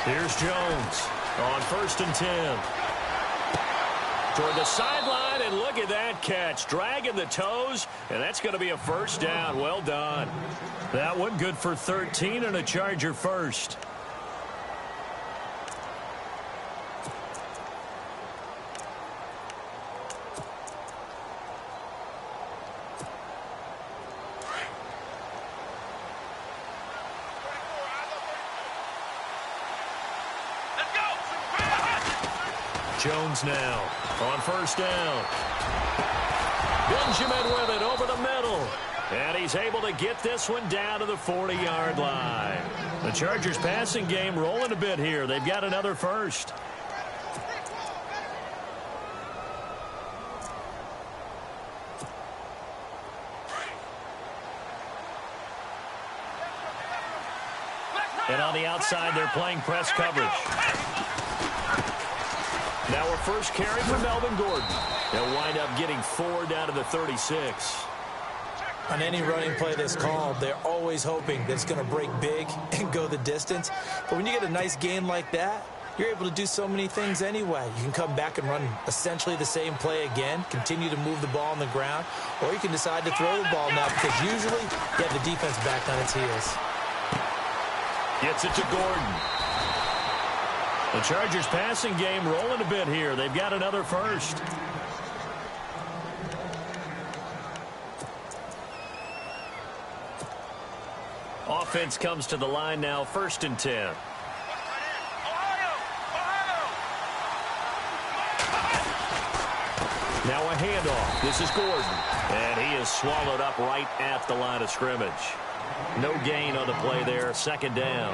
Here's Jones on 1st and 10. Toward the sideline, and look at that catch. Dragging the toes, and that's going to be a first down. Well done. That one good for 13 and a Charger first. Jones now on 1st down. Benjamin with it over the middle. And he's able to get this one down to the 40-yard line. The Chargers passing game rolling a bit here. They've got another first. And on the outside, they're playing press coverage. Now a first carry for Melvin Gordon. They'll wind up getting 4 down to the 36. On any running play that's called, they're always hoping that it's going to break big and go the distance. But when you get a nice gain like that, you're able to do so many things anyway. You can come back and run essentially the same play again, continue to move the ball on the ground, or you can decide to throw the ball now because usually you have the defense back on its heels. Gets it to Gordon. The Chargers passing game rolling a bit here. They've got another first. Offense comes to the line now, 1st and 10. Now a handoff. This is Gordon. And he is swallowed up right at the line of scrimmage. No gain on the play there, 2nd down.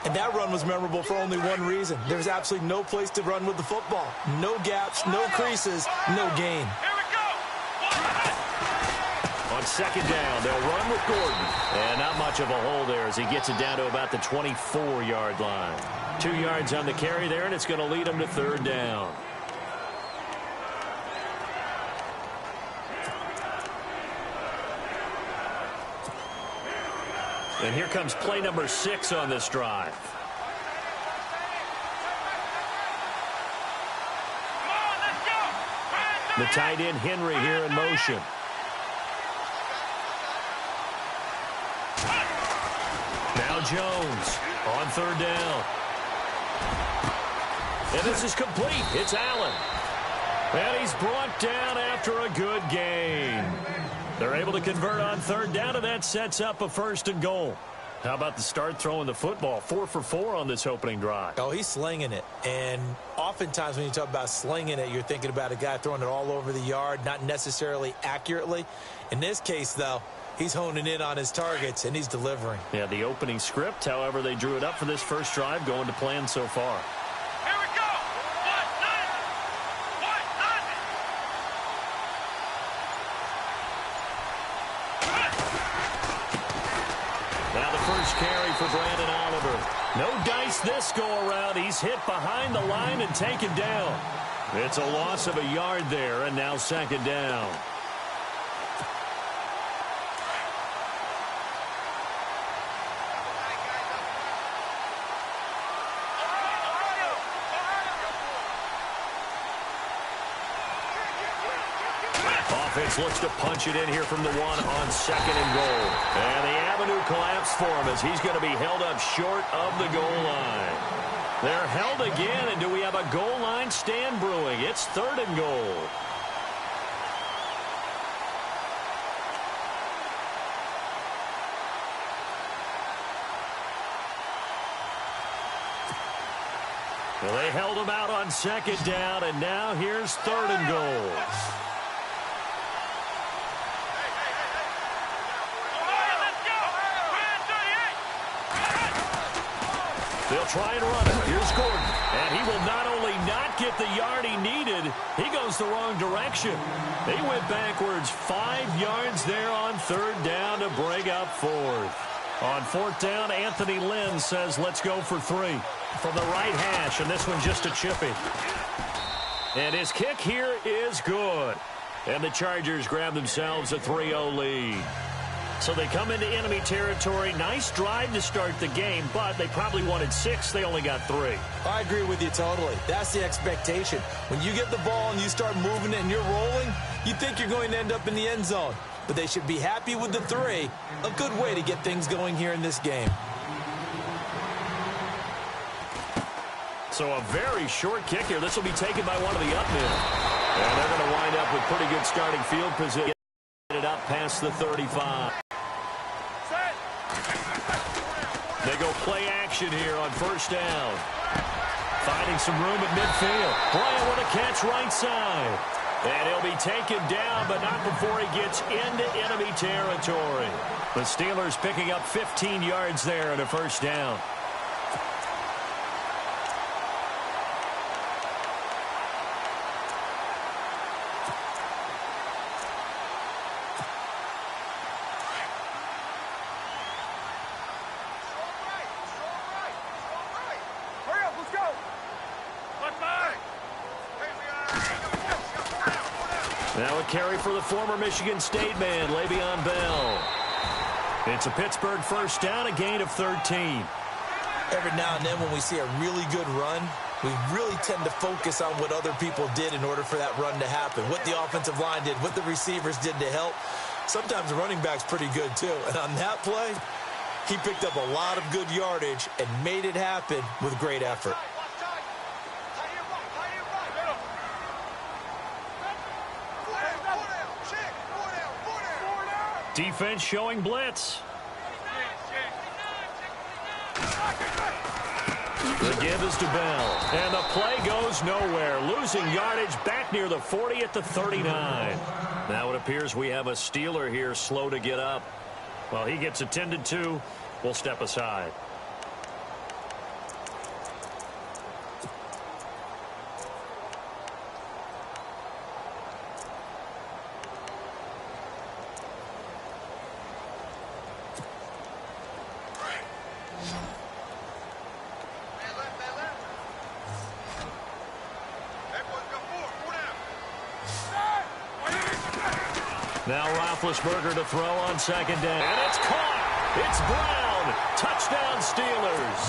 And that run was memorable for only one reason. There's absolutely no place to run with the football. No gaps, no creases, no gain. On 2nd down, they'll run with Gordon. And not much of a hole there as he gets it down to about the 24-yard line. 2 yards on the carry there, and it's going to lead him to 3rd down. And here comes play number 6 on this drive. The tight end Henry here in motion. Now Jones on 3rd down. And this is complete. It's Allen. And he's brought down after a good gain. They're able to convert on 3rd down, and that sets up a 1st and goal. How about the start throwing the football? 4 for 4 on this opening drive. Oh, he's slinging it. And oftentimes when you talk about slinging it, you're thinking about a guy throwing it all over the yard, not necessarily accurately. In this case, though, he's honing in on his targets, and he's delivering. Yeah, the opening script, however, they drew it up for this first drive, going to plan so far. Carry for Brandon Oliver. No dice this go-around. He's hit behind the line and taken down. It's a loss of a yard there, and now 2nd down. Offense looks to punch it in here from the 1 on 2nd and goal. And the avenue collapsed for him as he's going to be held up short of the goal line. They're held again, and do we have a goal line stand brewing? It's 3rd and goal. Well, they held him out on 2nd down, and now here's 3rd and goal. They'll try and run it. Here's Gordon. And he will not only not get the yard he needed, he goes the wrong direction. They went backwards 5 yards there on 3rd down to break up 4th. On 4th down, Anthony Lynn says, let's go for 3. From the right hash, and this one just a chippy. And his kick here is good. And the Chargers grab themselves a 3-0 lead. So they come into enemy territory. Nice drive to start the game, but they probably wanted 6. They only got 3. I agree with you totally. That's the expectation. When you get the ball and you start moving it and you're rolling, you think you're going to end up in the end zone. But they should be happy with the 3. A good way to get things going here in this game. So a very short kick here. This will be taken by one of the up men. And they're going to wind up with pretty good starting field position. Get it up past the 35. They go play action here on first down. Finding some room at midfield. Bryant with a catch right side. And he'll be taken down, but not before he gets into enemy territory. The Steelers picking up 15 yards there and a first down. Now a carry for the former Michigan State man, Le'Veon Bell. It's a Pittsburgh first down, a gain of 13. Every now and then when we see a really good run, we really tend to focus on what other people did in order for that run to happen. What the offensive line did, what the receivers did to help. Sometimes the running back's pretty good too. And on that play, he picked up a lot of good yardage and made it happen with great effort. Defense showing blitz. The give is to Bell. And the play goes nowhere. Losing yardage back near the 40 at the 39. Now it appears we have a Steeler here slow to get up. While he gets attended to, we'll step aside. Now Roethlisberger to throw on second down. And it's caught. It's Brown. Touchdown Steelers.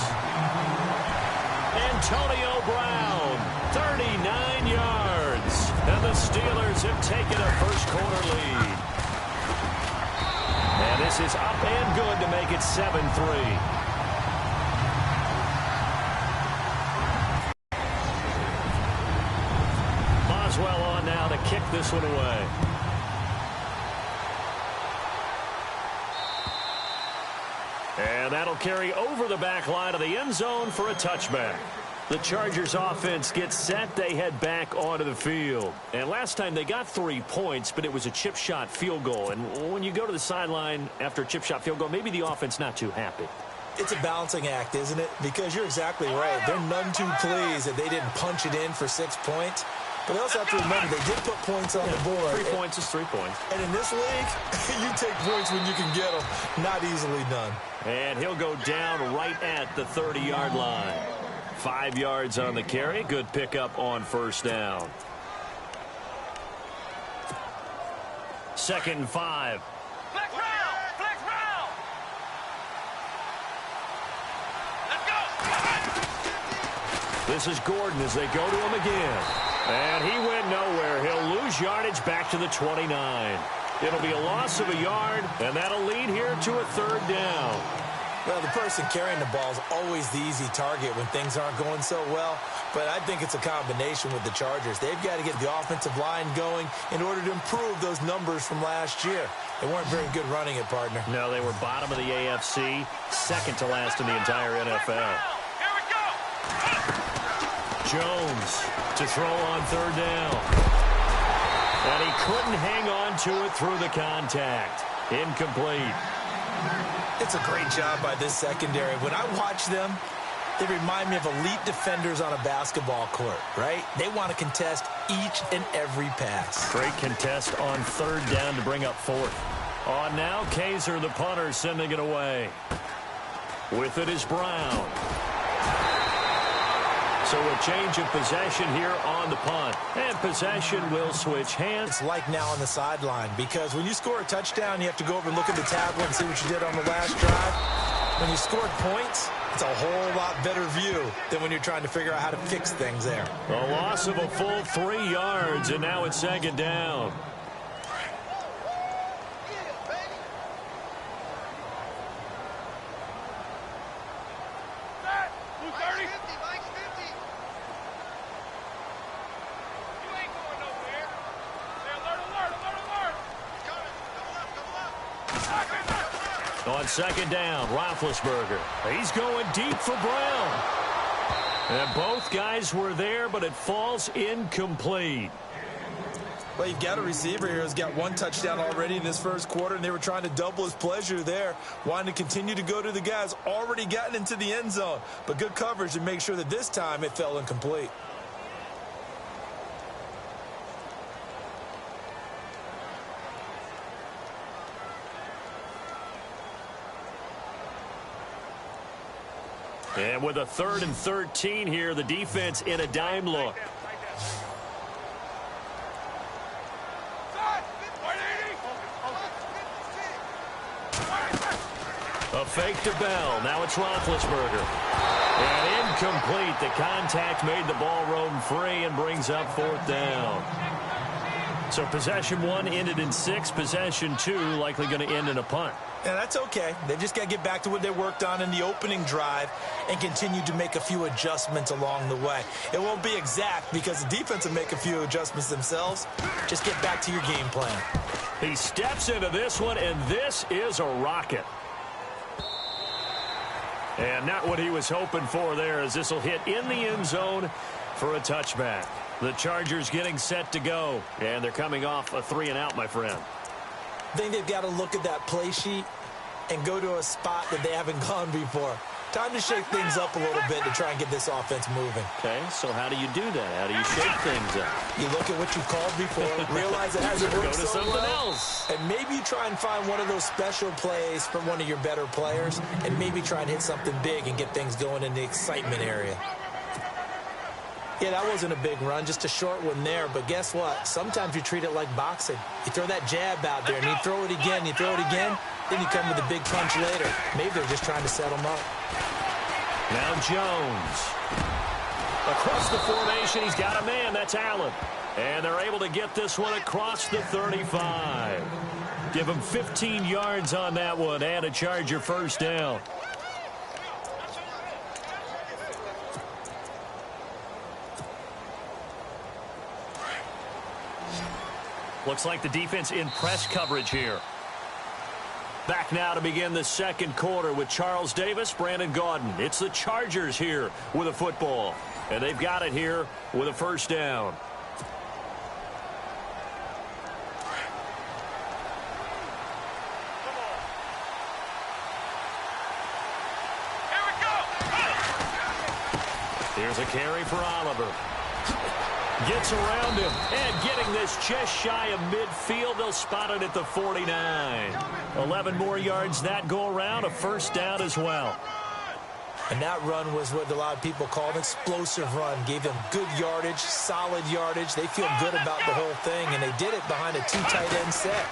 Antonio Brown, 39 yards. And the Steelers have taken a first quarter lead. And this is up and good to make it 7-3. Boswell on now to kick this one away. And that'll carry over the back line of the end zone for a touchback. The Chargers offense gets set. They head back onto the field. And last time they got 3 points, but it was a chip shot field goal. And when you go to the sideline after a chip shot field goal, maybe the offense not too happy. It's a balancing act, isn't it? Because you're exactly right. They're none too pleased that they didn't punch it in for 6 points. But they also have to remember they did put points on the board. 3 points is 3 points. And in this league, you take points when you can get them. Not easily done. And he'll go down right at the 30-yard line. 5 yards on the carry. Good pickup on first down. 2nd and 5. Flex round! Flex round! Let's go! This is Gordon as they go to him again. And he went nowhere. He'll lose yardage back to the 29. It'll be a loss of a yard, and that'll lead here to a 3rd down. Well, the person carrying the ball is always the easy target when things aren't going so well. But I think it's a combination with the Chargers. They've got to get the offensive line going in order to improve those numbers from last year. They weren't very good running it, partner. No, they were bottom of the AFC, second to last in the entire NFL. Here we go! Jones to throw on 3rd down. And he couldn't hang on to it through the contact. Incomplete. It's a great job by this secondary. When I watch them, they remind me of elite defenders on a basketball court, right? They want to contest each and every pass. Great contest on 3rd down to bring up 4th. On now, Kaiser, the punter, sending it away. With it is Brown. So a change of possession here on the punt. And possession will switch hands. It's like now on the sideline, because when you score a touchdown, you have to go over and look at the tablet and see what you did on the last drive. When you scored points, it's a whole lot better view than when you're trying to figure out how to fix things there. A loss of a full 3 yards, and now it's second down. On second down, Roethlisberger. He's going deep for Brown. And both guys were there, but it falls incomplete. Well, you've got a receiver here who's got 1 touchdown already in this first quarter, and they were trying to double his pleasure there, wanting to continue to go to the guys already gotten into the end zone. But good coverage to make sure that this time it fell incomplete. And with a 3rd and 13 here, the defense in a dime look. A fake to Bell. Now it's Roethlisberger. And incomplete. The contact made the ball roam free and brings up 4th down. So possession 1 ended in 6. Possession 2 likely going to end in a punt. And that's okay. They've just got to get back to what they worked on in the opening drive and continue to make a few adjustments along the way. It won't be exact because the defense will make a few adjustments themselves. Just get back to your game plan. He steps into this one, and this is a rocket. And not what he was hoping for there, as this will hit in the end zone for a touchback. The Chargers getting set to go, and they're coming off a 3-and-out, my friend. I think they've got to look at that play sheet and go to a spot that they haven't gone before. Time to shake things up a little bit to try and get this offense moving. Okay, so how do you do that? How do you shake things up? You look at what you've called before, realize it hasn't worked Go to so something well, else. and maybe you try and find one of those special plays from one of your better players, and maybe try and hit something big and get things going in the excitement area. Yeah, that wasn't a big run, just a short one there. But guess what? Sometimes you treat it like boxing. You throw that jab out there, and you throw it again, you throw it again, then you come with a big punch later. Maybe they're just trying to set them up. Now Jones. Across the formation, he's got a man. That's Allen. And they're able to get this one across the 35. Give him 15 yards on that one and a Charger first down. Looks like the defense in press coverage here. Back now to begin the second quarter with Charles Davis, Brandon Gaudin. It's the Chargers here with a football. And they've got it here with a first down. Here we go. Here's a carry for Oliver. Gets around him, and getting this just shy of midfield. They'll spot it at the 49. 11 more yards that go around, a first down as well. And that run was what a lot of people call an explosive run. Gave them good yardage, solid yardage. They feel good about the whole thing, and they did it behind a 2 tight end set.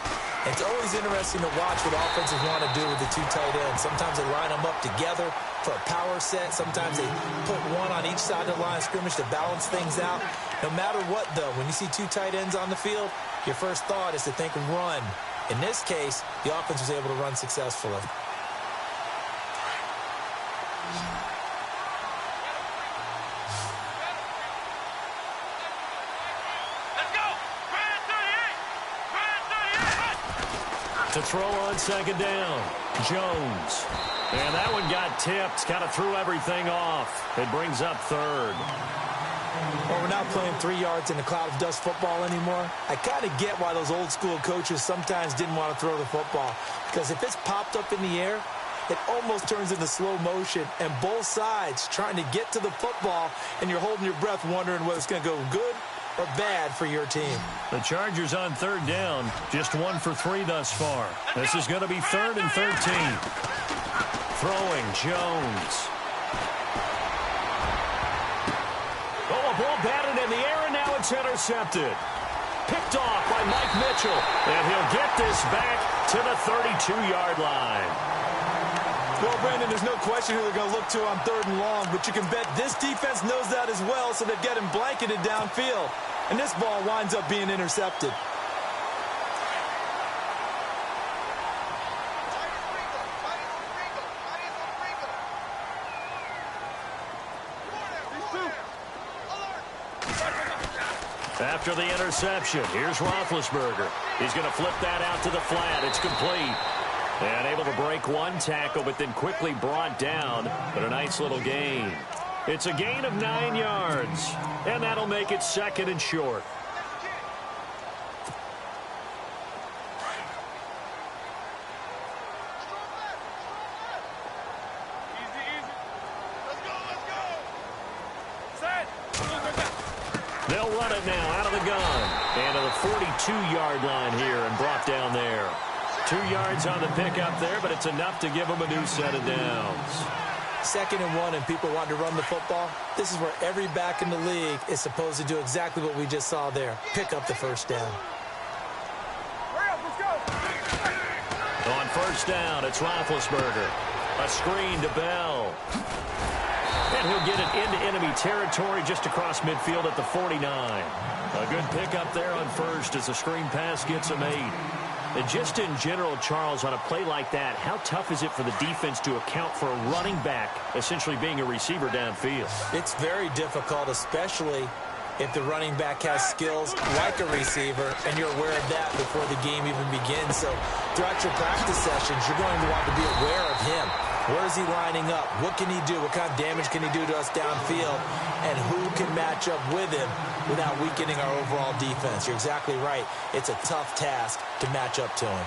It's always interesting to watch what offenses want to do with the 2 tight ends. Sometimes they line them up together for a power set. Sometimes they put one on each side of the line of scrimmage to balance things out. No matter what, though, when you see 2 tight ends on the field, your first thought is to think run. In this case, the offense was able to run successfully. Let's go. Grand 38. Grand 38. To throw on second down, Jones. And that one got tipped, kind of threw everything off. It brings up third. Well, we're not playing 3 yards in a cloud of dust football anymore. I kind of get why those old school coaches sometimes didn't want to throw the football. Because if it's popped up in the air, it almost turns into slow motion. And both sides trying to get to the football, and you're holding your breath wondering whether it's going to go good or bad for your team. The Chargers on third down, just 1 for 3 thus far. This is going to be 3rd and 13. Throwing, Jones. batted in the air, and now it's intercepted. Picked off by Mike Mitchell, and he'll get this back to the 32-yard line. Well, Brandon, there's no question who they're going to look to on 3rd and long, but you can bet this defense knows that as well, so they've got him blanketed downfield. And this ball winds up being intercepted. After the interception, here's Roethlisberger. He's going to flip that out to the flat. It's complete. And able to break one tackle, but then quickly brought down. But a nice little gain. It's a gain of 9 yards. And that'll make it 2nd and short. They'll run it now out of the gun. And to the 42-yard line here and brought down there. 2 yards on the pickup there, but it's enough to give them a new set of downs. 2nd and 1, and people want to run the football. This is where every back in the league is supposed to do exactly what we just saw there. Pick up the first down. Hurry up, let's go. On first down, it's Roethlisberger. A screen to Bell. And he'll get it into enemy territory just across midfield at the 49. A good pickup there on first as the screen pass gets him 8. And just in general, Charles, on a play like that, how tough is it for the defense to account for a running back essentially being a receiver downfield? It's very difficult, especially if the running back has skills like a receiver, and you're aware of that before the game even begins. So throughout your practice sessions, you're going to want to be aware of him. Where is he lining up? What can he do? What kind of damage can he do to us downfield? And who can match up with him without weakening our overall defense? You're exactly right. It's a tough task to match up to him.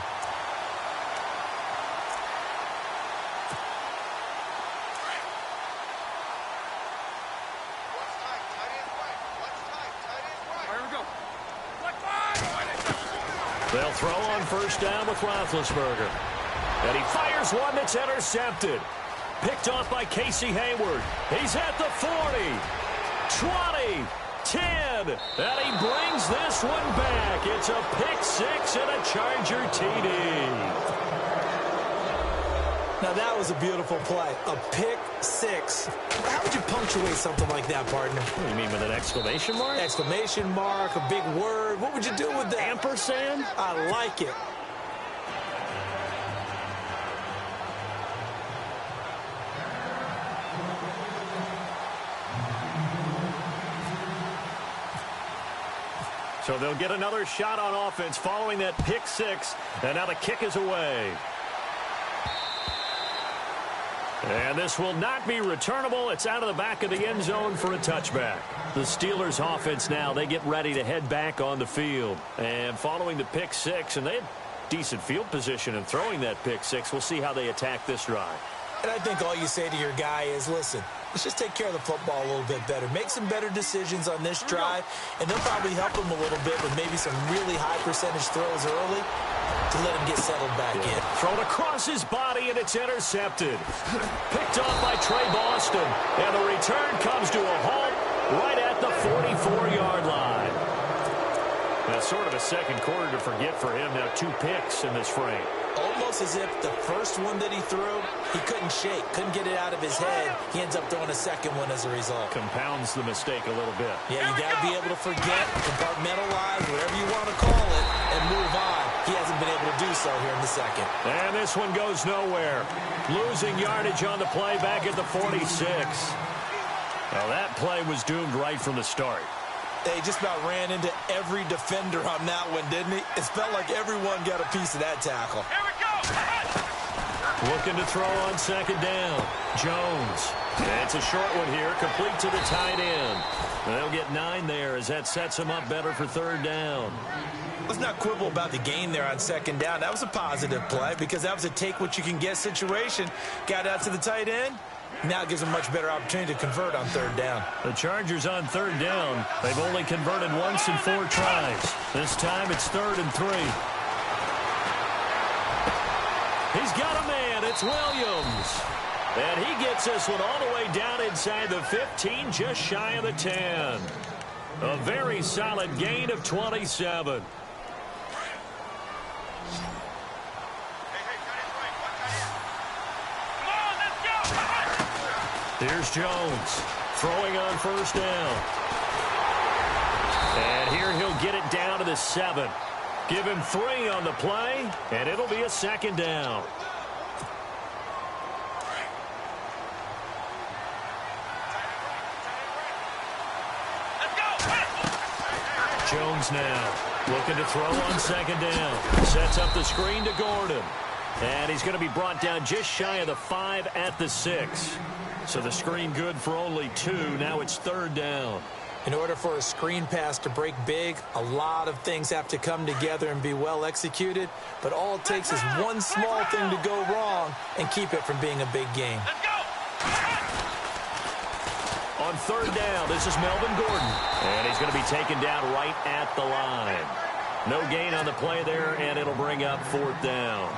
They'll throw on first down with Roethlisberger. And he fires one that's intercepted. Picked off by Casey Hayward. He's at the 40, 20, 10. And he brings this one back. It's a pick six and a Charger TD. Now, that was a beautiful play. A pick six. How would you punctuate something like that, partner? What do you mean, with an exclamation mark? Exclamation mark, a big word. What would you do with that? Ampersand? I like it. So they'll get another shot on offense following that pick six. And now the kick is away. And this will not be returnable. It's out of the back of the end zone for a touchback. The Steelers offense now, they get ready to head back on the field. And following the pick six, and they had decent field position in throwing that pick six. We'll see how they attack this drive. And I think all you say to your guy is, listen, let's just take care of the football a little bit better. Make some better decisions on this drive, and they'll probably help him a little bit with maybe some really high percentage throws early to let him get settled back in. Thrown across his body, and it's intercepted. Picked off by Trey Boston, and the return comes to a halt right at the 44-yard line. That's sort of a second quarter to forget for him. Now 2 picks in this frame. Almost as if the first one that he threw, he couldn't shake, couldn't get it out of his head. He ends up throwing a second one as a result. Compounds the mistake a little bit. Yeah, you got to be able to forget, compartmentalize, whatever you want to call it, and move on. He hasn't been able to do so here in the second. And this one goes nowhere. Losing yardage on the play back at the 46. Now that play was doomed right from the start. They just about ran into every defender on that one, didn't he? It felt like everyone got a piece of that tackle. Here we go. Looking to throw on second down. Jones. It's a short one here, complete to the tight end. They'll get 9 there as that sets him up better for third down. Let's not quibble about the gain there on second down. That was a positive play because that was a take-what-you-can-get situation. Got out to the tight end. Now it gives them a much better opportunity to convert on third down. The Chargers on third down. They've only converted once in 4 tries. This time it's 3rd and 3. He's got a man. It's Williams. And he gets this one all the way down inside the 15, just shy of the 10. A very solid gain of 27. Here's Jones throwing on first down. And here he'll get it down to the 7. Give him 3 on the play, and it'll be a second down. Jones now looking to throw on second down. Sets up the screen to Gordon. And he's going to be brought down just shy of the 5 at the 6. So the screen good for only 2. Now it's third down. In order for a screen pass to break big, a lot of things have to come together and be well executed. But all it takes is one small thing to go wrong and keep it from being a big game. On third down, this is Melvin Gordon. And he's going to be taken down right at the line. No gain on the play there, and it'll bring up fourth down.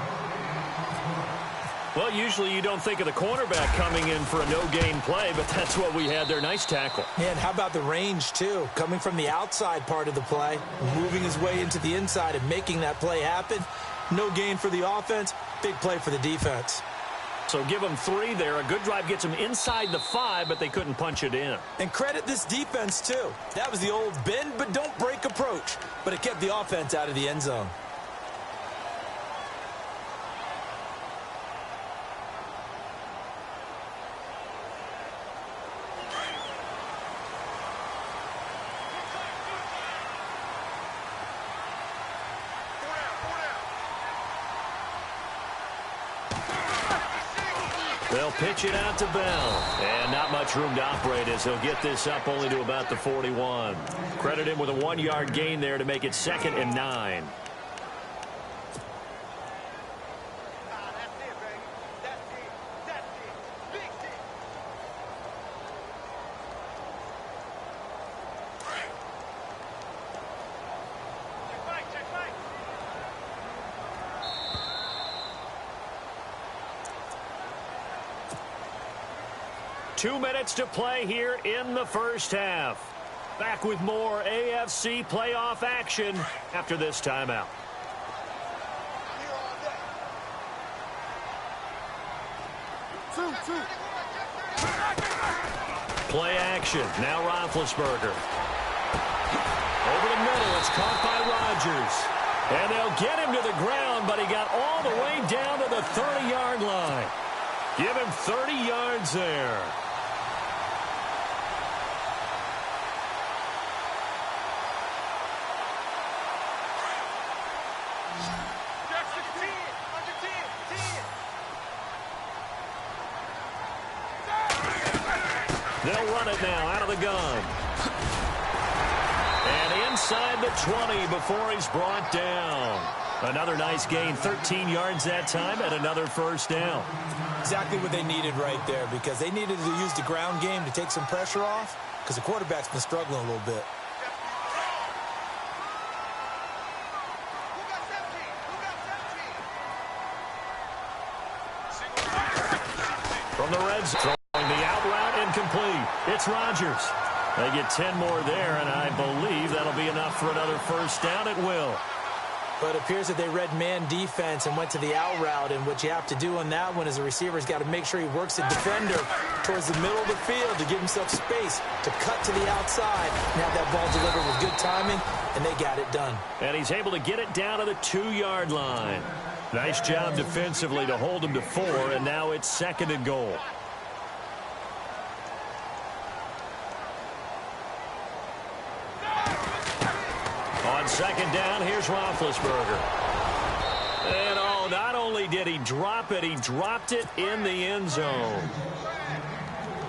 Well, usually you don't think of the cornerback coming in for a no-gain play, but that's what we had there. Nice tackle. And how about the range, too? Coming from the outside part of the play, moving his way into the inside and making that play happen. No gain for the offense, big play for the defense. So give them 3 there. A good drive gets them inside the 5, but they couldn't punch it in. And credit this defense, too. That was the old bend but don't break approach, but it kept the offense out of the end zone. They'll pitch it out to Bell. And not much room to operate as he'll get this up only to about the 41. Credit him with a 1-yard gain there to make it 2nd and 9. Two minutes to play here in the first half. Back with more AFC playoff action after this timeout. Play action. Now Roethlisberger. Over the middle. It's caught by Rodgers. And they'll get him to the ground, but he got all the way down to the 30-yard line. Give him 30 yards there. They'll run it now out of the gun. And inside the 20 before he's brought down. Another nice gain, 13 yards that time, and another first down. Exactly what they needed right there, because they needed to use the ground game to take some pressure off, because the quarterback's been struggling a little bit. From the red zone, throwing the out route incomplete. It's Rodgers. They get 10 more there, and I believe that'll be enough for another first down. It will. But it appears that they read man defense and went to the out route, and what you have to do on that one is a receiver's got to make sure he works the defender towards the middle of the field to give himself space to cut to the outside and have that ball delivered with good timing, and they got it done. And he's able to get it down to the 2-yard line. Nice job defensively to hold him to 4, and now it's 2nd and goal. On 2nd down, here's Roethlisberger. And oh, not only did he drop it, he dropped it in the end zone.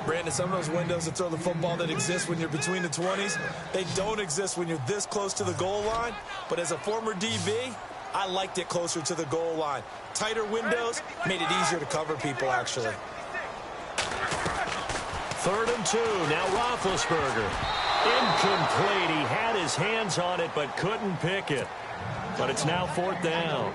Brandon, some of those windows to throw the football that exist when you're between the 20s, they don't exist when you're this close to the goal line. But as a former DB, I liked it closer to the goal line. Tighter windows made it easier to cover people, actually. 3rd and 2, now Roethlisberger. Incomplete. He had his hands on it but couldn't pick it. But it's now 4th down.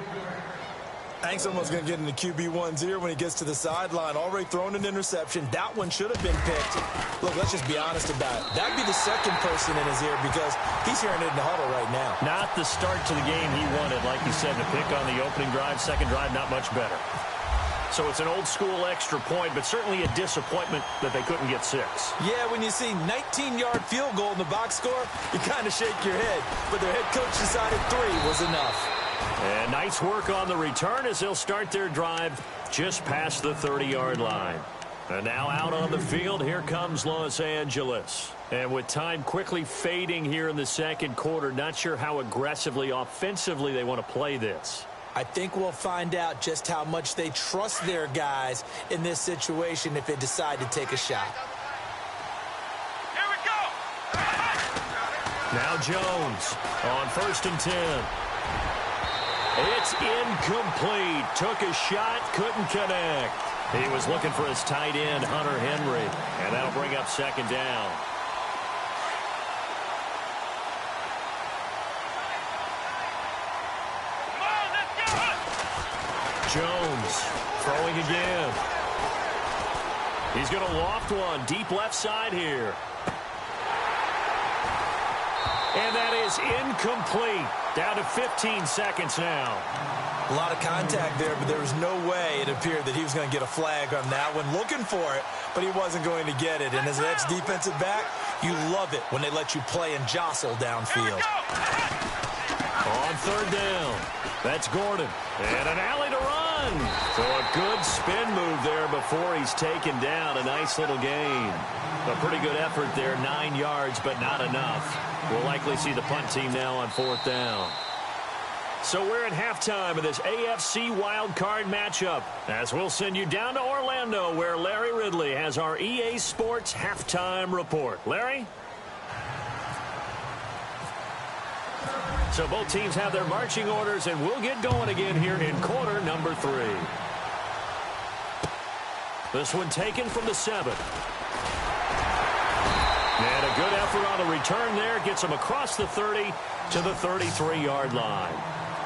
I think someone's going to get into QB1's ear when he gets to the sideline. Already thrown an interception. That one should have been picked. Look, let's just be honest about it. That'd be the second person in his ear because he's hearing it in the huddle right now. Not the start to the game he wanted. Like you said, the pick on the opening drive, second drive, not much better. So it's an old-school extra point, but certainly a disappointment that they couldn't get 6. Yeah, when you see 19-yard field goal in the box score, you kind of shake your head. But their head coach decided 3 was enough. And nice work on the return as they'll start their drive just past the 30-yard line. And now out on the field, here comes Los Angeles. And with time quickly fading here in the second quarter, not sure how aggressively, offensively they want to play this. I think we'll find out just how much they trust their guys in this situation if they decide to take a shot. Here we go. Now Jones on 1st and 10. It's incomplete. Took a shot, couldn't connect. He was looking for his tight end, Hunter Henry, and that'll bring up 2nd down. Jones throwing again. He's going to loft one deep left side here. And that is incomplete. Down to 15 seconds now. A lot of contact there, but there was no way it appeared that he was going to get a flag on that one. Looking for it, but he wasn't going to get it. And as an ex-defensive back, you love it when they let you play and jostle downfield. On 3rd down, that's Gordon. And an alley to run. So a good spin move there before he's taken down. A nice little gain. A pretty good effort there, 9 yards, but not enough. We'll likely see the punt team now on 4th down. So we're at halftime of this AFC wildcard matchup, as we'll send you down to Orlando, where Larry Ridley has our EA Sports halftime report. Larry? So both teams have their marching orders, and we'll get going again here in quarter number 3. This one taken from the 7. And a good effort on the return there. Gets him across the 30 to the 33-yard line.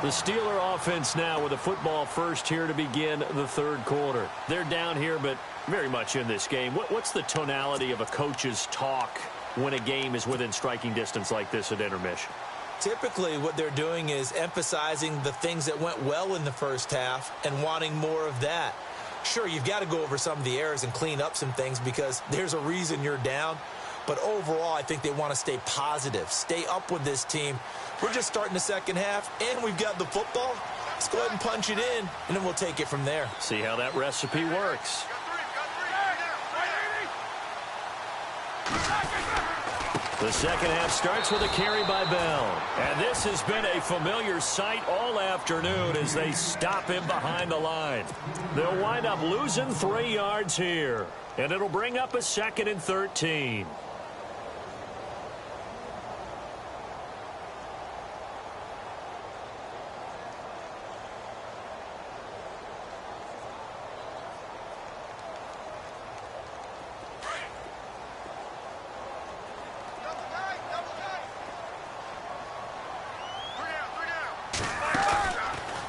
The Steeler offense now with a football first here to begin the 3rd quarter. They're down here, but very much in this game. What's the tonality of a coach's talk when a game is within striking distance like this at intermission? Typically, what they're doing is emphasizing the things that went well in the first half and wanting more of that. Sure, you've got to go over some of the errors and clean up some things because there's a reason you're down. But overall, I think they want to stay positive, stay up with this team. We're just starting the second half, and we've got the football. Let's go ahead and punch it in, and then we'll take it from there. See how that recipe works. The second half starts with a carry by Bell. And this has been a familiar sight all afternoon as they stop him behind the line. They'll wind up losing 3 yards here. And it'll bring up a 2nd and 13.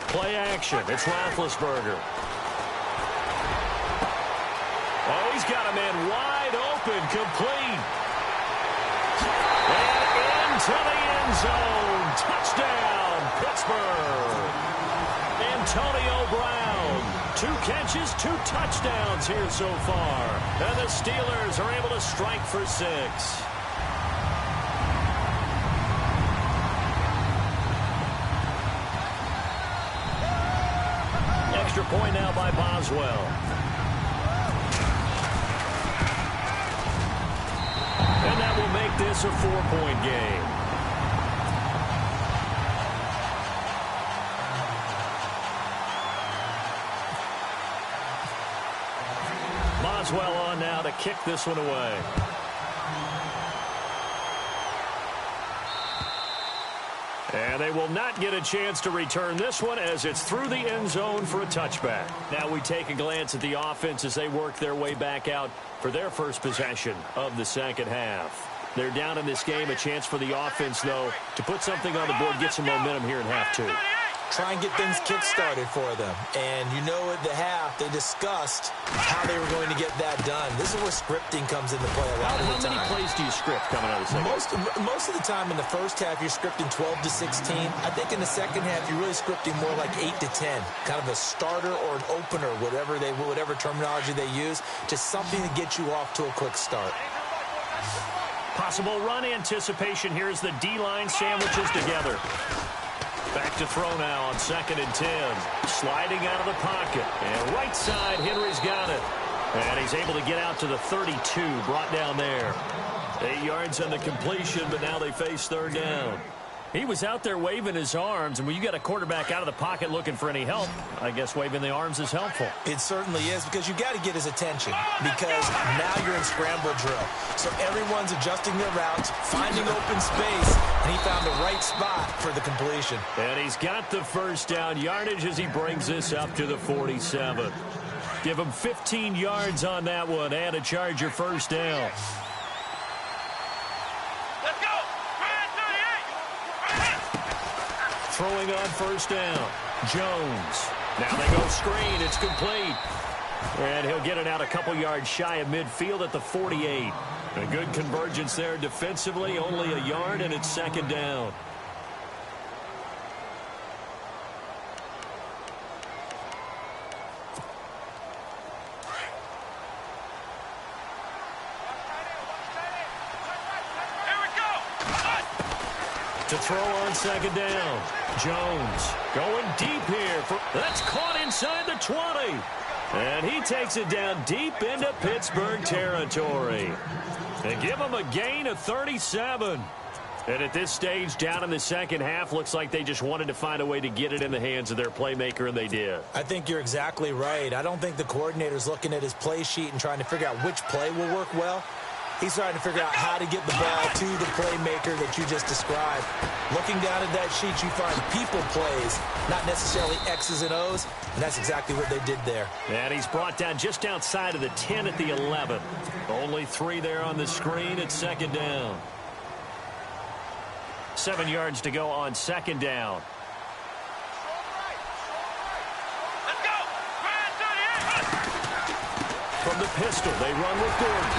Play action. It's Roethlisberger. Oh, he's got a man wide open, complete. And into the end zone. Touchdown, Pittsburgh. Antonio Brown. 2 catches, 2 touchdowns here so far. And the Steelers are able to strike for 6. Extra point now by Boswell. And that will make this a 4-point game. Boswell on now to kick this one away. And they will not get a chance to return this one as it's through the end zone for a touchback. Now we take a glance at the offense as they work their way back out for their first possession of the second half. They're down in this game. A chance for the offense, though, to put something on the board, get some momentum here in half 2. try and get things kick-started for them. And you know at the half, they discussed how they were going to get that done. This is where scripting comes into play a lot of the time. How many plays do you script coming out of the second? Most of the time in the first half, you're scripting 12 to 16. I think in the second half, you're really scripting more like 8 to 10. Kind of a starter or an opener, whatever terminology they use, just something to get you off to a quick start. Possible run anticipation. Here's the D-line sandwiches together. Back to throw now on 2nd and 10. Sliding out of the pocket. And right side, Henry's got it. And he's able to get out to the 32, brought down there. 8 yards on the completion, but now they face 3rd down. He was out there waving his arms, and when you got a quarterback out of the pocket looking for any help, I guess waving the arms is helpful. It certainly is, because you got to get his attention, because now you're in scramble drill. So everyone's adjusting their routes, finding open space, and he found the right spot for the completion. And he's got the 1st down yardage as he brings this up to the 47. Give him 15 yards on that one and a Charger 1st down. Throwing on 1st down. Jones. Now they go screen. It's complete. And he'll get it out a couple yards shy of midfield at the 48. A good convergence there defensively. Only a yard, and it's 2nd down. To throw on 2nd down. Jones going deep here. That's caught inside the 20. And he takes it down deep into Pittsburgh territory. And give him a gain of 37. And at this stage, down in the second half, looks like they just wanted to find a way to get it in the hands of their playmaker, and they did. I think you're exactly right. I don't think the coordinator's looking at his play sheet and trying to figure out which play will work well. He's trying to figure out how to get the ball to the playmaker that you just described. Looking down at that sheet, you find people plays, not necessarily X's and O's, and that's exactly what they did there. And he's brought down just outside of the 10 at the 11. Only 3 there on the screen at 2nd down. 7 yards to go on 2nd down. From the pistol, they run with Gordon.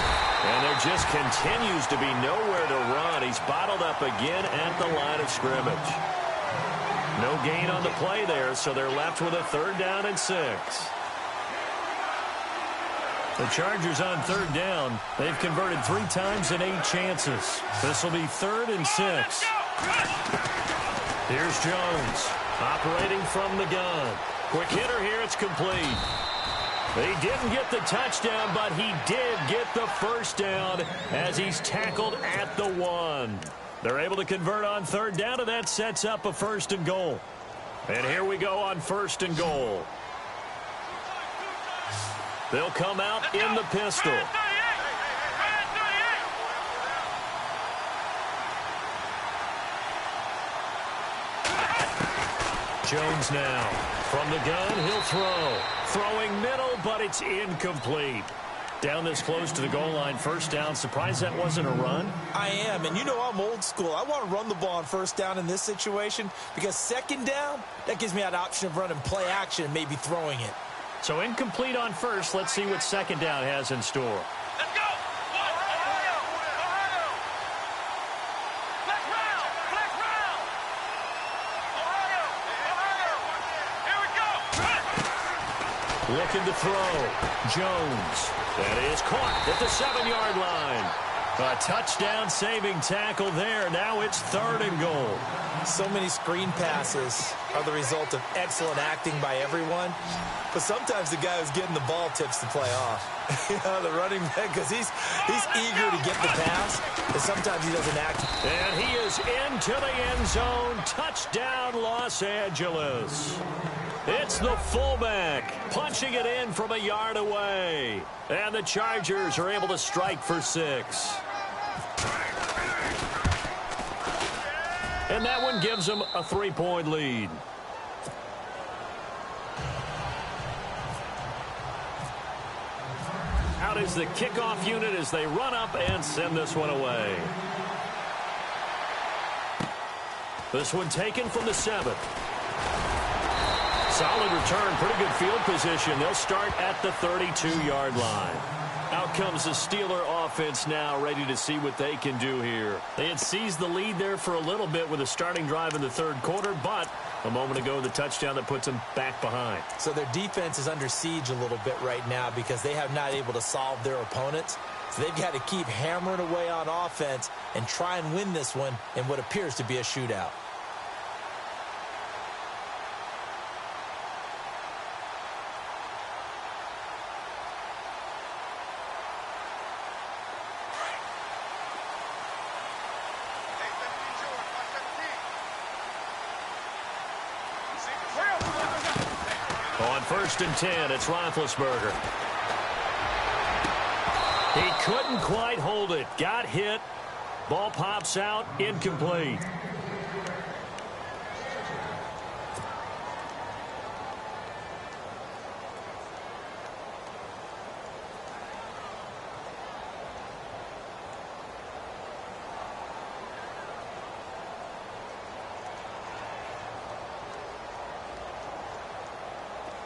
And there just continues to be nowhere to run. He's bottled up again at the line of scrimmage. No gain on the play there, so they're left with a 3rd down and 6. The Chargers on 3rd down. They've converted 3 times in 8 chances. This will be 3rd and 6. Here's Jones operating from the gun. Quick hitter here. It's complete. He didn't get the touchdown, but he did get the 1st down as he's tackled at the 1. They're able to convert on 3rd down, and that sets up a 1st and goal. And here we go on 1st and goal. They'll come out in the pistol. Jones now. From the gun, he'll throw. Throwing middle, but it's incomplete. Down this close to the goal line, 1st down. Surprised that wasn't a run? I am, and you know I'm old school. I want to run the ball on 1st down in this situation because 2nd down, that gives me that option of running play action and maybe throwing it. So incomplete on 1st. Let's see what 2nd down has in store. Let's go! Ohio! Ohio! Flex round! Flex round! Ohio! Ohio! Here we go! Looking to throw. Jones. That is caught at the 7-yard line. A touchdown-saving tackle there. Now it's 3rd and goal. So many screen passes are the result of excellent acting by everyone. But sometimes the guy who's getting the ball tips the play off. You know, the running back, because he's eager to get the pass, and sometimes he doesn't act. And he is into the end zone. Touchdown, Los Angeles. It's the fullback punching it in from a yard away. And the Chargers are able to strike for 6. And that one gives them a 3-point lead. Out is the kickoff unit as they run up and send this one away. This one taken from the 7. Solid return, pretty good field position. They'll start at the 32-yard line. Out comes the Steeler offense now, ready to see what they can do here. They had seized the lead there for a little bit with a starting drive in the third quarter, but a moment ago, the touchdown that puts them back behind. So their defense is under siege a little bit right now because they have not able to solve their opponents. So they've got to keep hammering away on offense and try and win this one in what appears to be a shootout. On 1st and 10, it's Roethlisberger. He couldn't quite hold it. Got hit. Ball pops out. Incomplete.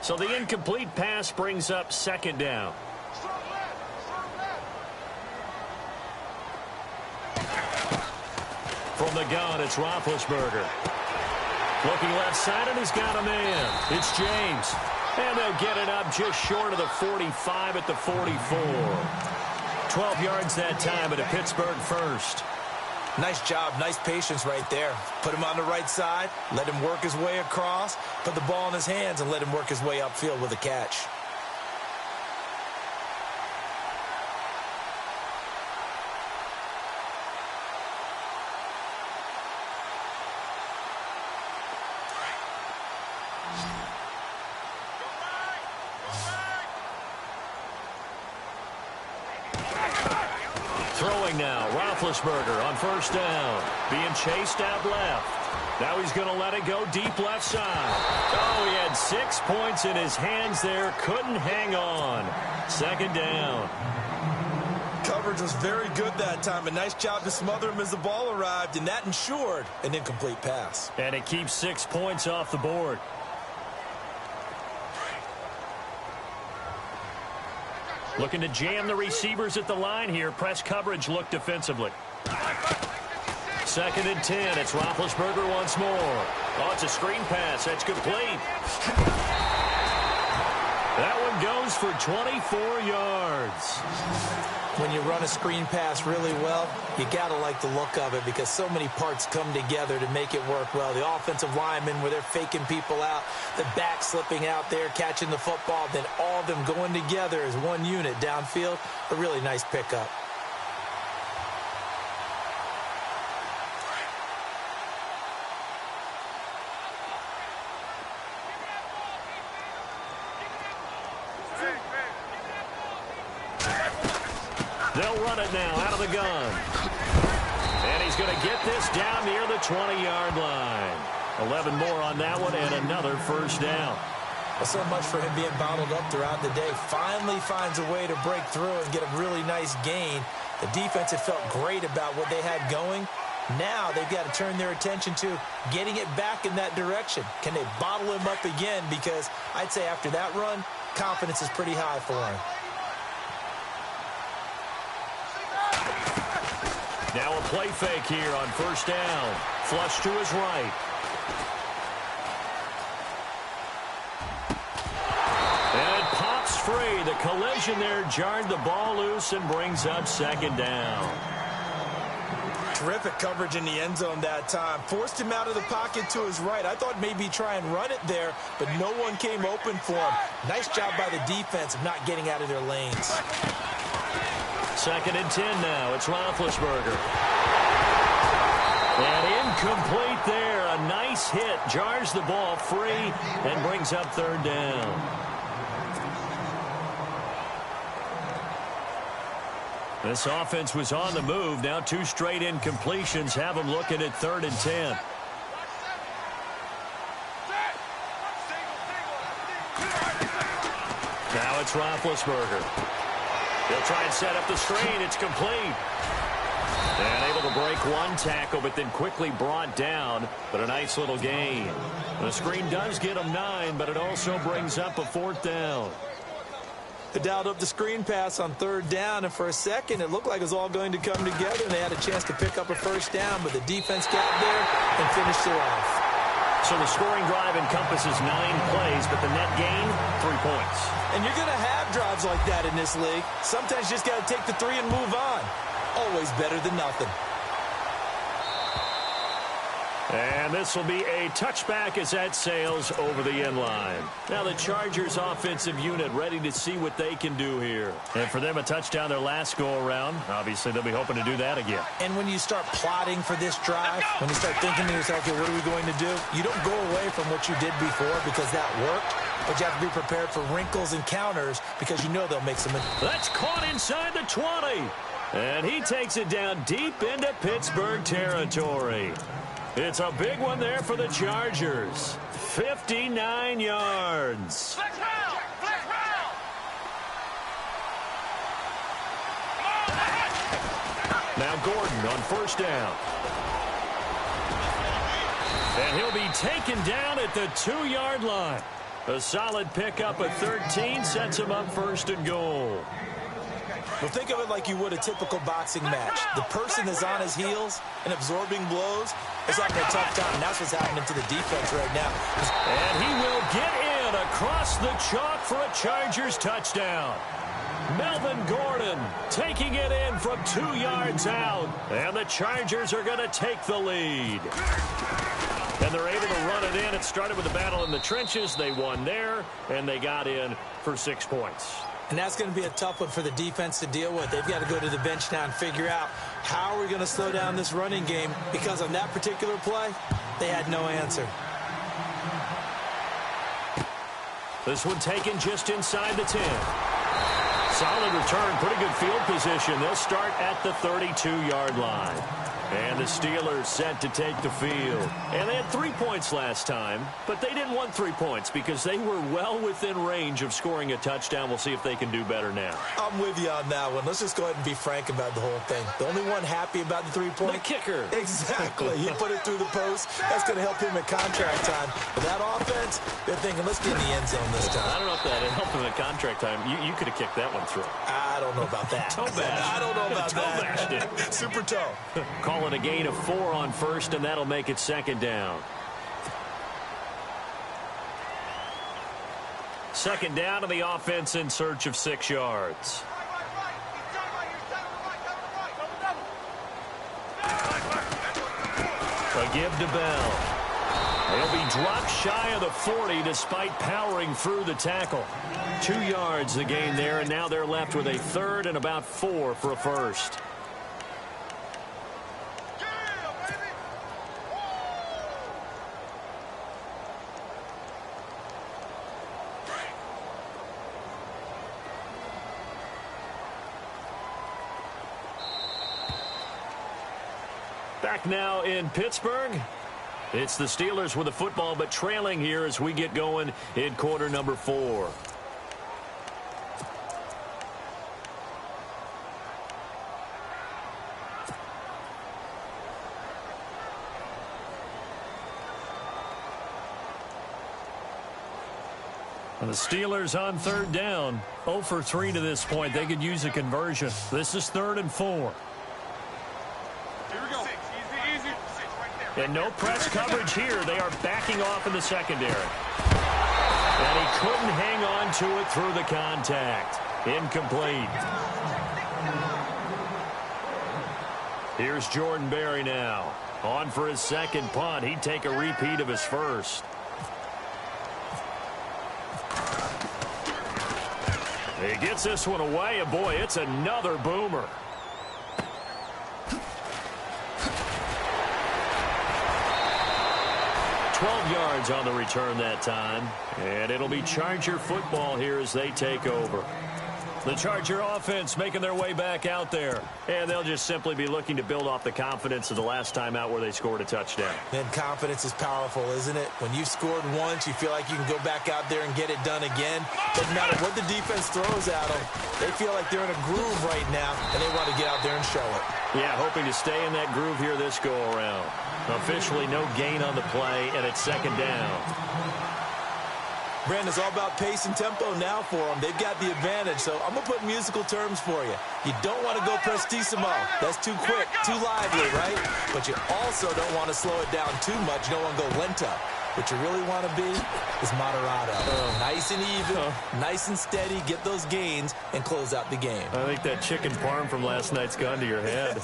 So the incomplete pass brings up 2nd down. From the gun, it's Roethlisberger. Looking left side, and he's got a man. It's James. And they'll get it up just short of the 45 at the 44. 12 yards that time at a Pittsburgh first. Nice job, nice patience right there. Put him on the right side, let him work his way across, put the ball in his hands, and let him work his way upfield with a catch. Throwing now, Roethlisberger on 1st down. Being chased out left. Now he's going to let it go deep left side. Oh, he had 6 points in his hands there. Couldn't hang on. 2nd down. Coverage was very good that time. A nice job to smother him as the ball arrived, and that ensured an incomplete pass. And it keeps 6 points off the board. Looking to jam the receivers at the line here. Press coverage look defensively. 2nd and 10. It's Roethlisberger once more. Oh, it's a screen pass. That's complete. That one goes for 24 yards. When you run a screen pass really well, you got to like the look of it because so many parts come together to make it work well. The offensive linemen where they're faking people out, the back slipping out there, catching the football, then all of them going together as one unit downfield. A really nice pickup. They'll run it now out of the gun. And he's going to get this down near the 20-yard line. 11 more on that one and another 1st down. Well, so much for him being bottled up throughout the day. Finally finds a way to break through and get a really nice gain. The defense had felt great about what they had going. Now they've got to turn their attention to getting it back in that direction. Can they bottle him up again? Because I'd say after that run, confidence is pretty high for him. Now a play fake here on 1st down. Flush to his right. And it pops free. The collision there jarred the ball loose and brings up 2nd down. Terrific coverage in the end zone that time. Forced him out of the pocket to his right. I thought maybe try and run it there, but no one came open for him. Nice job by the defense of not getting out of their lanes. 2nd and 10 now. It's Roethlisberger. And incomplete there. A nice hit. Jars the ball free and brings up 3rd down. This offense was on the move. Now 2 straight incompletions have them looking at 3rd and 10. Now it's Roethlisberger. He'll try and set up the screen. It's complete. And able to break one tackle, but then quickly brought down. But a nice little gain. The screen does get him 9, but it also brings up a 4th down. They dialed up the screen pass on 3rd down, and for a second, it looked like it was all going to come together, and they had a chance to pick up a 1st down, but the defense got there and finished it off. So the scoring drive encompasses 9 plays, but the net gain, 3 points. And you're going to have drives like that in this league. Sometimes you just got to take the 3 and move on. Always better than nothing. And this will be a touchback as that sails over the end line. Now the Chargers offensive unit ready to see what they can do here. And for them, a touchdown their last go-around. Obviously, they'll be hoping to do that again. And when you start plotting for this drive, when you start thinking to yourself, okay, what are we going to do? You don't go away from what you did before because that worked. But you have to be prepared for wrinkles and counters because you know they'll make some. That's caught inside the 20. And he takes it down deep into Pittsburgh territory. It's a big one there for the Chargers. 59 yards. Flex round! Flex round! Now Gordon on 1st down. And he'll be taken down at the 2-yard line. A solid pickup of 13 sets him up 1st and goal. Well, think of it like you would a typical boxing match. The person is on his heels and absorbing blows is having a tough time, and that's what's happening to the defense right now. And he will get in across the chalk for a Chargers touchdown. Melvin Gordon taking it in from 2 yards out, and the Chargers are going to take the lead. And they're able to run it in. It started with a battle in the trenches. They won there, and they got in for 6 points. And that's going to be a tough one for the defense to deal with. They've got to go to the bench now and figure out how are we going to slow down this running game, because on that particular play, they had no answer. This one taken just inside the 10. Solid return, pretty good field position. They'll start at the 32-yard line. And the Steelers set to take the field. And they had 3 points last time, but they didn't want 3 points because they were well within range of scoring a touchdown. We'll see if they can do better now. I'm with you on that one. Let's just go ahead and be frank about the whole thing. The only one happy about the 3-point? The kicker. Exactly. He put it through the post. That's going to help him at contract time. But that offense, they're thinking, let's get in the end zone this time. I don't know if that helped him at contract time. You could have kicked that one through. I don't know about that. Toe bash. I don't know about toe that. Bashed it. Super toe. Call it a gain of 4 on 1st, and that'll make it 2nd down. 2nd down to the offense in search of 6 yards. A give to Bell. He'll be dropped shy of the 40 despite powering through the tackle. 2 yards the gain there, and now they're left with a 3rd and about 4 for a 1st. Back now in Pittsburgh. It's the Steelers with the football, but trailing here as we get going in quarter number 4. And the Steelers on 3rd down. 0 for 3 to this point. They could use a conversion. This is 3rd and 4. And no press coverage here. They are backing off in the secondary. And he couldn't hang on to it through the contact. Incomplete. Here's Jordan Berry now. On for his 2nd punt. He'd take a repeat of his 1st. He gets this one away, and boy, it's another boomer. 12 yards on the return that time. And it'll be Charger football here as they take over. The Charger offense making their way back out there. And they'll just simply be looking to build off the confidence of the last time out where they scored a touchdown. And confidence is powerful, isn't it? When you've scored once, you feel like you can go back out there and get it done again. Doesn't matter what the defense throws at them. They feel like they're in a groove right now, and they want to get out there and show it. Yeah, hoping to stay in that groove here this go-around. Officially no gain on the play, and it's second down. Brandon, it's all about pace and tempo now for them. They've got the advantage, so I'm going to put musical terms for you. You don't want to go prestissimo. That's too quick, too lively, right? But you also don't want to slow it down too much. You don't want to go lento. What you really want to be is moderato. Nice and even, nice and steady, get those gains, and close out the game. I think that chicken parm from last night's gone to your head.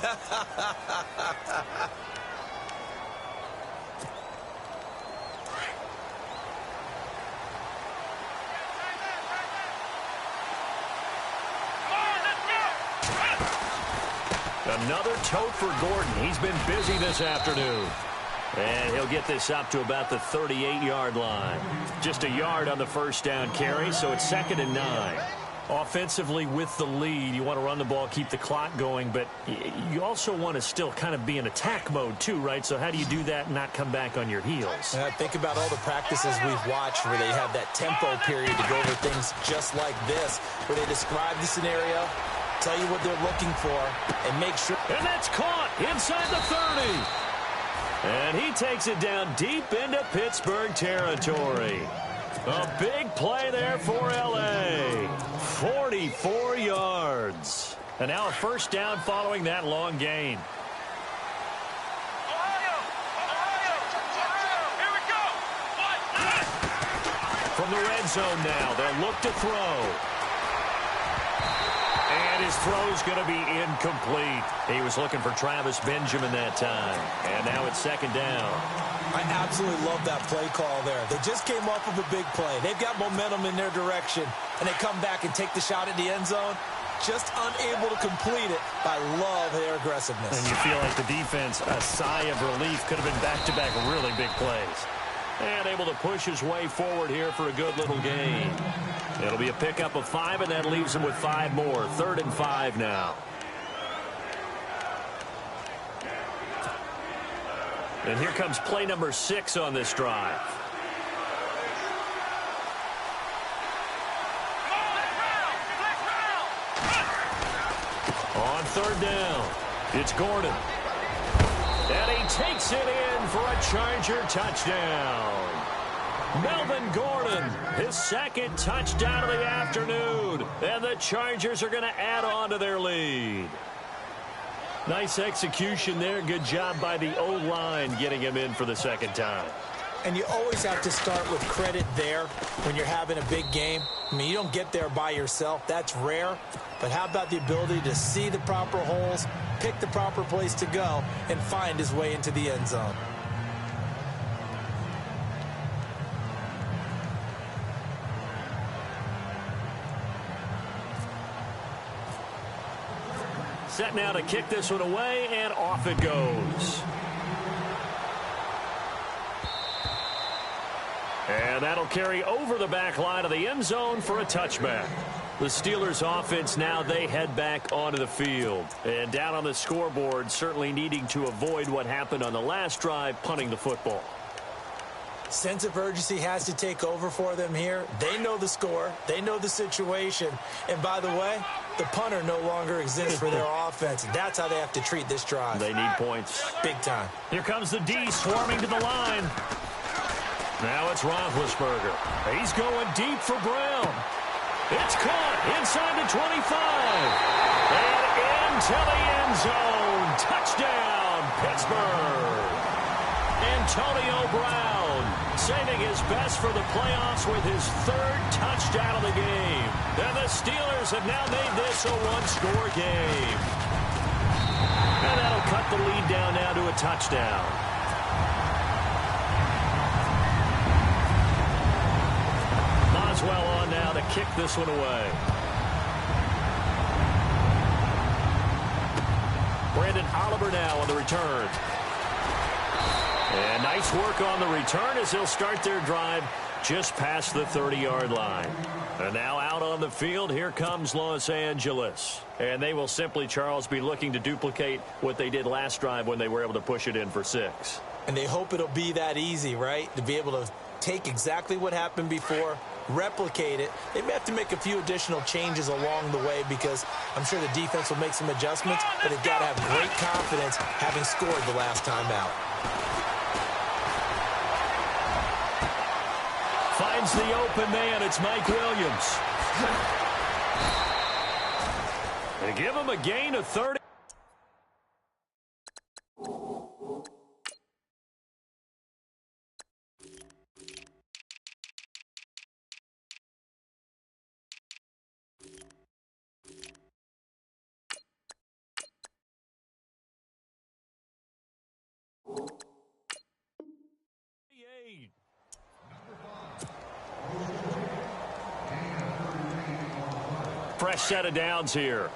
Another tote for Gordon. He's been busy this afternoon. And he'll get this up to about the 38-yard line. Just a yard on the first down carry, so it's 2nd and 9. Offensively with the lead, you want to run the ball, keep the clock going, but you also want to still kind of be in attack mode too, right? So how do you do that and not come back on your heels? Think about all the practices we've watched where they have that tempo period to go over things just like this, where they describe the scenario, tell you what they're looking for, and make sure. And that's caught inside the 30. And he takes it down deep into Pittsburgh territory. A big play there for L.A. 44 yards. And now a first down following that long gain. Here we go. From the red zone now, they'll look to throw. And his throw's going to be incomplete. He was looking for Travis Benjamin that time. And now it's 2nd down. I absolutely love that play call there. They just came off of a big play. They've got momentum in their direction, and they come back and take the shot at the end zone. Just unable to complete it. I love their aggressiveness. And you feel like the defense, a sigh of relief, could have been back-to-back really big plays. And able to push his way forward here for a good little gain. It'll be a pickup of 5, and that leaves him with 5 more. 3rd and 5 now. And here comes play number 6 on this drive. On 3rd down, it's Gordon. And he takes it in for a Charger touchdown. Melvin Gordon, his 2nd touchdown of the afternoon. And the Chargers are going to add on to their lead. Nice execution there. Good job by the O-line getting him in for the 2nd time. And you always have to start with credit there when you're having a big game. I mean, you don't get there by yourself. That's rare. But how about the ability to see the proper holes, pick the proper place to go, and find his way into the end zone? Set now to kick this one away, and off it goes. And that'll carry over the back line of the end zone for a touchback. The Steelers offense now, they head back onto the field. And down on the scoreboard, certainly needing to avoid what happened on the last drive, punting the football. Sense of urgency has to take over for them here. They know the score. They know the situation. And by the way, the punter no longer exists for their offense. That's how they have to treat this drive. They need points. Big time. Here comes the D swarming to the line. Now it's Roethlisberger. He's going deep for Brown. It's caught inside the 25. And into the end zone. Touchdown, Pittsburgh. Antonio Brown saving his best for the playoffs with his 3rd touchdown of the game. And the Steelers have now made this a one-score game. And that'll cut the lead down now to a touchdown. Boswell on now to kick this one away. Brandon Oliver now on the return. And nice work on the return as he'll start their drive just past the 30-yard line. And now out on the field, here comes Los Angeles. And they will simply, Charles, be looking to duplicate what they did last drive when they were able to push it in for 6. And they hope it'll be that easy, right? To be able to take exactly what happened before, replicate it. They may have to make a few additional changes along the way because I'm sure the defense will make some adjustments, but they've got to have great confidence having scored the last time out. Finds the open man. It's Mike Williams. They give him a gain of 30. Fresh set of downs here.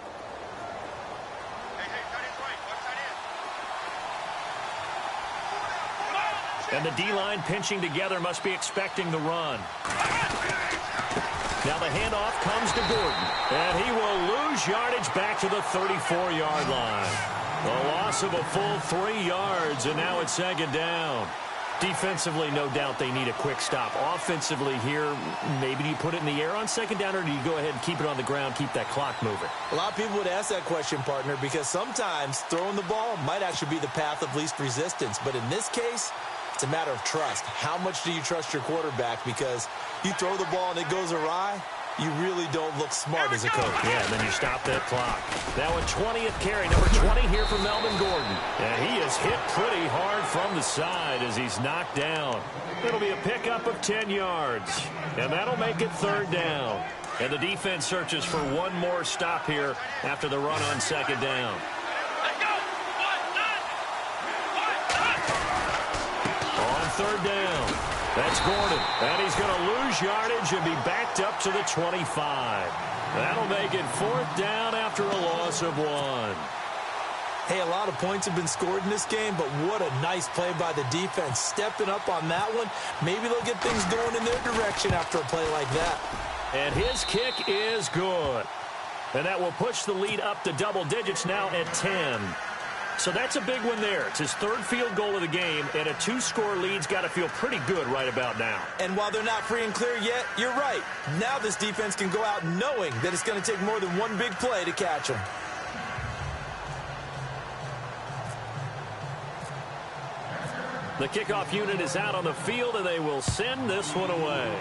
And the D-line pinching together must be expecting the run. Now the handoff comes to Gordon. And he will lose yardage back to the 34-yard line. A loss of a full 3 yards, and now it's second down. Defensively, no doubt they need a quick stop. Offensively here, maybe do you put it in the air on second down, or do you go ahead and keep it on the ground, keep that clock moving? A lot of people would ask that question, partner, because sometimes throwing the ball might actually be the path of least resistance. But in this case, it's a matter of trust. How much do you trust your quarterback? Because you throw the ball and it goes awry, you really don't look smart as a coach. Yeah, and then you stop that clock. Now a 20th carry, number 20 here for Melvin Gordon. And he is hit pretty hard from the side as he's knocked down. It'll be a pickup of 10 yards. And that'll make it third down. And the defense searches for one more stop here after the run on second down. On third down. That's Gordon, and he's going to lose yardage and be backed up to the 25. That'll make it fourth down after a loss of 1. Hey, a lot of points have been scored in this game, but what a nice play by the defense. Stepping up on that one, maybe they'll get things going in their direction after a play like that. And his kick is good. And that will push the lead up to double digits now at 10. So that's a big one there. It's his third field goal of the game, and a 2-score lead's got to feel pretty good right about now. And while they're not free and clear yet, you're right. Now this defense can go out knowing that it's going to take more than one big play to catch them. The kickoff unit is out on the field, and they will send this one away.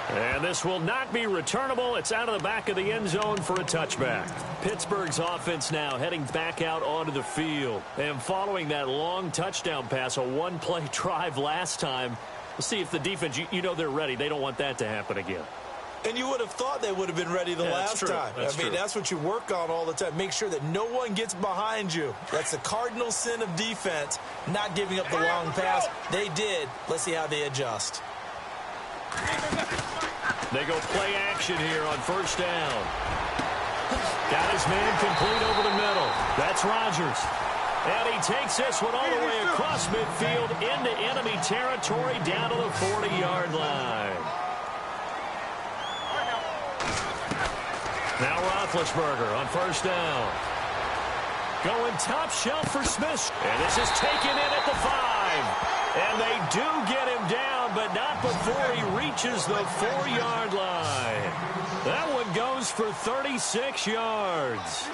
And this will not be returnable. It's out of the back of the end zone for a touchback. Pittsburgh's offense now heading back out onto the field. And following that long touchdown pass, a one-play drive last time, we'll see if the defense, you know they're ready. They don't want that to happen again. And you would have thought they would have been ready the last time. I mean, that's what you work on all the time. Make sure that no one gets behind you. That's the cardinal sin of defense, not giving up the long pass. They did. Let's see how they adjust. They go play action here on first down. Got his man complete over the middle. That's Rodgers. And he takes this one all the way across midfield into enemy territory down to the 40-yard line. Now Roethlisberger on first down. Going top shelf for Smith. And this is taken in at the 5. And they do get him down, but not before he reaches the 4-yard line. That one goes for 36 yards.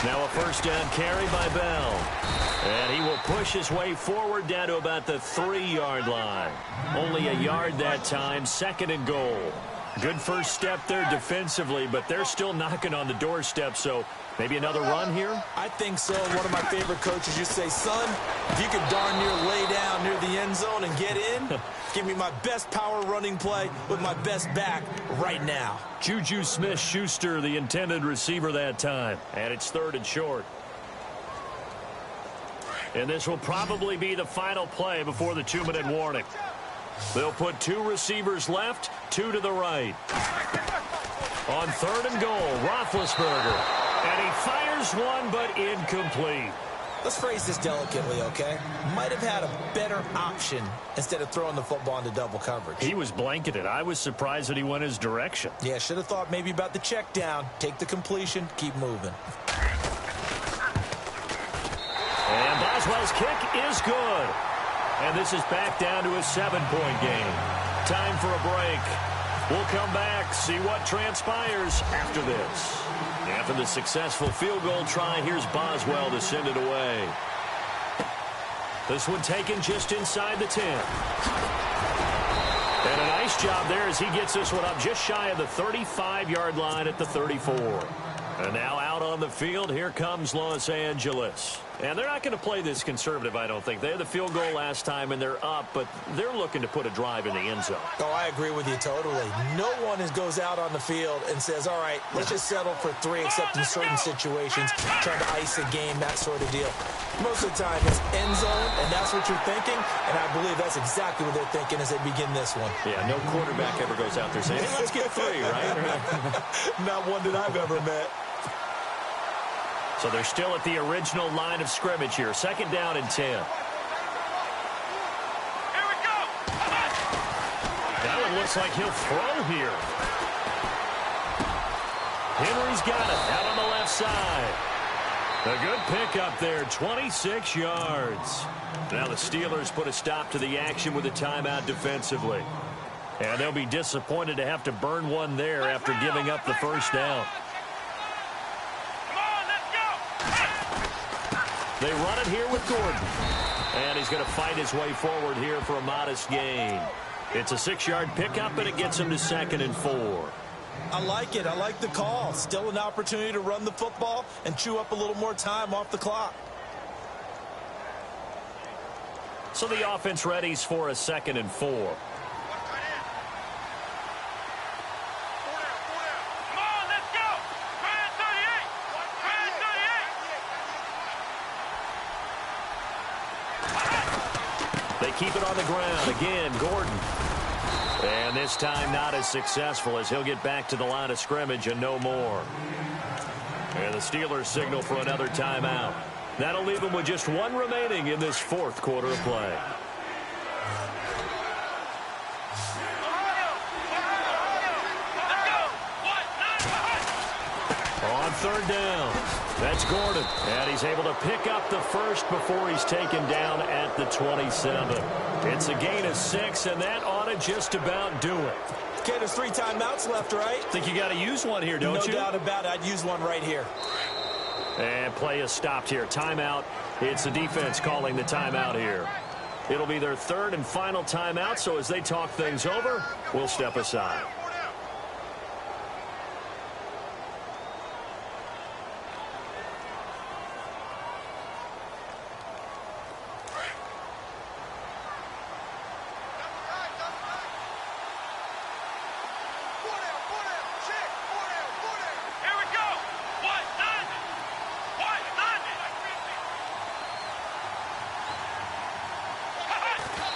Now a first down carry by Bell. And he will push his way forward down to about the 3-yard line. Only a yard that time, second and goal. Good first step there defensively, but they're still knocking on the doorstep, so maybe another run here? I think so. One of my favorite coaches used to say, son, if you can darn near lay down near the end zone and get in, give me my best power running play with my best back right now. Juju Smith-Schuster, the intended receiver that time. And it's third and short. And this will probably be the final play before the 2-minute warning. They'll put 2 receivers left, 2 to the right. On third and goal, Roethlisberger. And he fires one, but incomplete. Let's phrase this delicately, okay? Might have had a better option instead of throwing the football into double coverage. He was blanketed. I was surprised that he went his direction. Yeah, should have thought maybe about the check down. Take the completion, keep moving. And Boswell's kick is good. And this is back down to a 7-point game. Time for a break. We'll come back, see what transpires after this. After the successful field goal try, here's Boswell to send it away. This one taken just inside the 10. And a nice job there as he gets this one up just shy of the 35-yard line at the 34. And now out on the field, here comes Los Angeles. And they're not going to play this conservative, I don't think. They had the field goal last time, and they're up, but they're looking to put a drive in the end zone. Oh, I agree with you totally. No one goes out on the field and says, all right, let's just settle for 3, except in certain situations, trying to ice a game, that sort of deal. Most of the time, it's end zone, and that's what you're thinking, and I believe that's exactly what they're thinking as they begin this one. Yeah, no quarterback ever goes out there saying, hey, let's get 3, right? Not one that I've ever met. So they're still at the original line of scrimmage here. 2nd down and 10. Here we go. That one looks like he'll throw here. Henry's got it out on the left side. A good pickup there, 26 yards. Now the Steelers put a stop to the action with a timeout defensively. And they'll be disappointed to have to burn one there after giving up the first down. They run it here with Gordon. And he's going to fight his way forward here for a modest gain. It's a 6-yard pickup, and it gets him to 2nd and 4. I like it. I like the call. Still an opportunity to run the football and chew up a little more time off the clock. So the offense readies for a 2nd and 4. Keep it on the ground. Again, Gordon. And this time not as successful as he'll get back to the line of scrimmage and no more. And the Steelers signal for another timeout. That'll leave them with just 1 remaining in this 4th quarter of play. On 3rd down. That's Gordon, and he's able to pick up the first before he's taken down at the 27. It's a gain of 6, and that ought to just about do it. Okay, there's 3 timeouts left, right? Think you got to use one here, don't you? No doubt about it. I'd use one right here. And play is stopped here. Timeout. It's the defense calling the timeout here. It'll be their 3rd and final timeout, so as they talk things over, we'll step aside.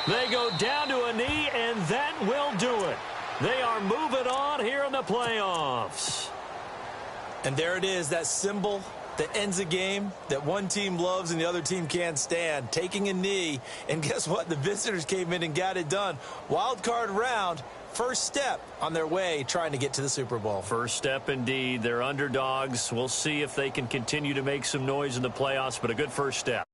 They go down to a knee, and that will do it. They are moving on here in the playoffs. And there it is, that symbol that ends a game that one team loves and the other team can't stand, taking a knee. And guess what? The visitors came in and got it done. Wild card round, first step on their way trying to get to the Super Bowl. First step indeed. They're underdogs. We'll see if they can continue to make some noise in the playoffs, but a good first step.